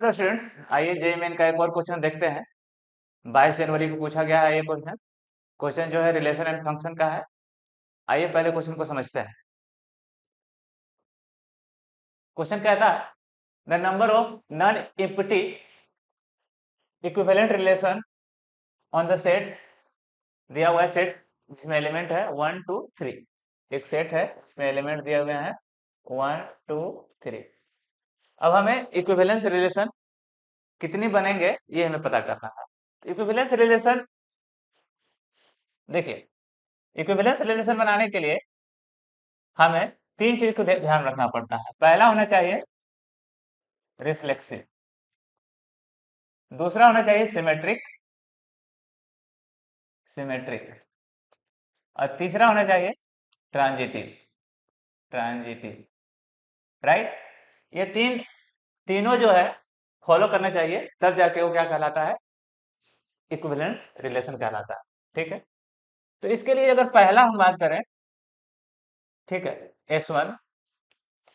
Hello students, आइए JEE main का एक और क्वेश्चन देखते हैं। 22 जनवरी को पूछा गया है ये क्वेश्चन। क्वेश्चन जो है रिलेशन एंड फंक्शन का है। आइए पहले क्वेश्चन को समझते हैं। क्वेश्चन कहता है the number of non empty equivalent relation on the set. दिया हुआ है सेट जिसमें एलिमेंट है 1 2 3। एक सेट है इसमें एलिमेंट दिए हुए हैं 1 2 3। अब हमें इक्विवेलेंस रिलेशन कितनी बनेंगे ये हमें पता करना है। इक्विवेलेंस रिलेशन देखिए, इक्विवेलेंस रिलेशन बनाने के लिए हमें तीन चीज को ध्यान रखना पड़ता है। पहला होना चाहिए रिफ्लेक्सिव, दूसरा होना चाहिए सिमेट्रिक सिमेट्रिक और तीसरा होना चाहिए ट्रांजिटिव ट्रांजिटिव। राइट, ये तीनों जो है फॉलो करना चाहिए, तब जाके वो क्या कहलाता है, इक्विवेलेंस रिलेशन कहलाता है। ठीक है, तो इसके लिए अगर पहला हम बात करें, ठीक है, S1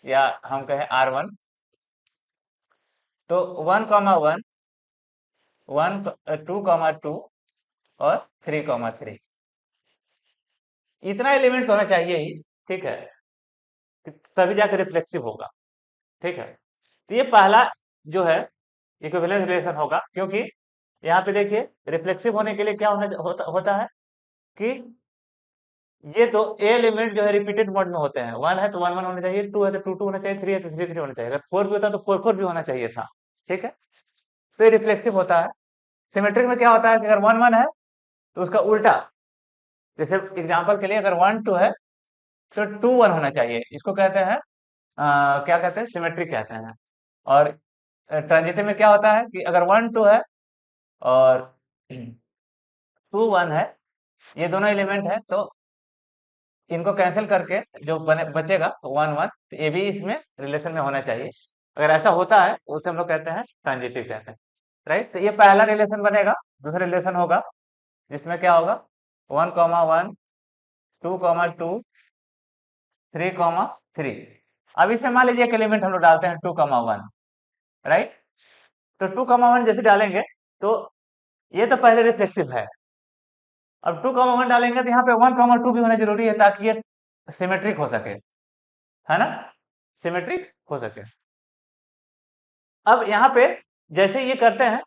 या हम कहें R1, तो 1,1 2,2 और 3,3 इतना एलिमेंट होना चाहिए ही। ठीक है, तभी जाकर रिफ्लेक्सिव होगा। ठीक है, तो ये पहला जो है इक्विवेलेंस रिलेशन होगा, क्योंकि यहाँ पे देखिए रिफ्लेक्सिव होने के लिए क्या होता है कि ये दो एलिमेंट जो है रिपीटेड मोड में होते हैं। 1 है तो 1 1 होना चाहिए, 2 है तो 2 2 होना चाहिए, 3 है तो 3 3 होना चाहिए, अगर 4 भी होता तो 4 4 भी होना चाहिए था। ठीक है, तो ये रिफ्लेक्सिव होता है। सिमेट्रिक में क्या होता है कि अगर 1 1 है तो उसका उल्टा, जैसे एग्जाम्पल के लिए अगर 1 2 है तो 2 1 होना चाहिए। इसको कहते हैं क्या कहते हैं, सिमेट्रिक कहते हैं। और ट्रांजिटिव में क्या होता है कि अगर 1 2 है और 2 1 है, ये दोनों एलिमेंट है, तो इनको कैंसिल करके जो बचेगा 1 1, तो ये भी इसमें रिलेशन में होना चाहिए। अगर ऐसा होता है तो उसे हम लोग कहते हैं ट्रांजिटिव कहते हैं। राइट, तो ये पहला रिलेशन बनेगा। दूसरा रिलेशन होगा जिसमें क्या होगा 1,1 2,2 3,3। अब इसे मान लीजिए एक एलिमेंट हम लोग डालते हैं 2,1। राइट, तो 2,1 जैसे डालेंगे तो ये तो पहले रिफ्लेक्सिव है। अब 2,1 डालेंगे तो यहाँ पे 1,2 भी होना जरूरी है ताकि ये सिमेट्रिक हो सके, है ना, सिमेट्रिक हो सके। अब यहाँ पे जैसे ये करते हैं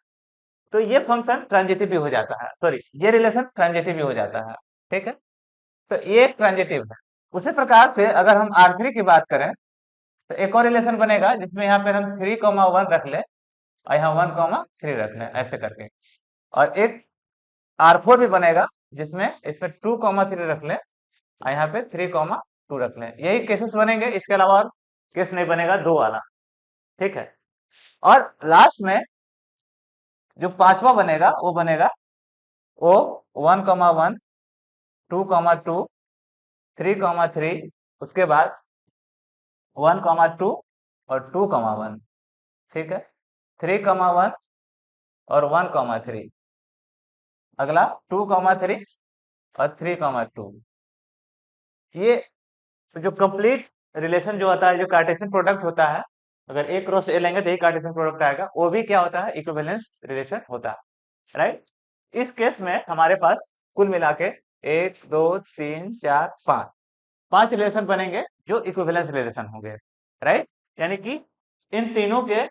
तो ये फंक्शन ट्रांजिटिव भी हो जाता है, सॉरी ये रिलेशन ट्रांजिटिव भी हो जाता है। ठीक है, तो ये ट्रांजिटिव है। उसी प्रकार से अगर हम R3 की बात करें तो एक और रिलेशन बनेगा जिसमें यहाँ पे हम 3,1 रख ले और यहाँ 1,3 रख ले, ऐसे करके। और एक R4 भी बनेगा जिसमें इसमें 2,3 रख ले और यहाँ पे 3,2 रख ले। यही केसेस बनेंगे, इसके अलावा और केस नहीं बनेगा दो वाला। ठीक है, और लास्ट में जो पांचवा बनेगा वो बनेगा वो 1,1 2,2 3,3, उसके बाद 1,2 और 2,1। ठीक है, 3,1 और 1,3, अगला 2,3 और 3,2। ये जो कंप्लीट रिलेशन जो होता है, जो कार्टेशियन प्रोडक्ट होता है, अगर ए क्रॉस ए लेंगे तो यही कार्टेशियन प्रोडक्ट आएगा, वो भी क्या होता है, इक्विवेलेंस रिलेशन होता है। राइट, इस केस में हमारे पास कुल मिला के 1 2 3 4 5 5 रिलेशन बनेंगे जो इक्विवेलेंस रिलेशन होंगे। राइट, यानी कि इन तीनों के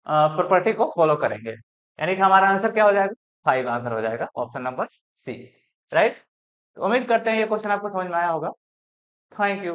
प्रॉपर्टी को फॉलो करेंगे, यानी कि हमारा आंसर क्या हो जाएगा, 5 आंसर हो जाएगा, ऑप्शन नंबर सी। राइट, तो उम्मीद करते हैं ये क्वेश्चन आपको समझ में आया होगा। Thank you.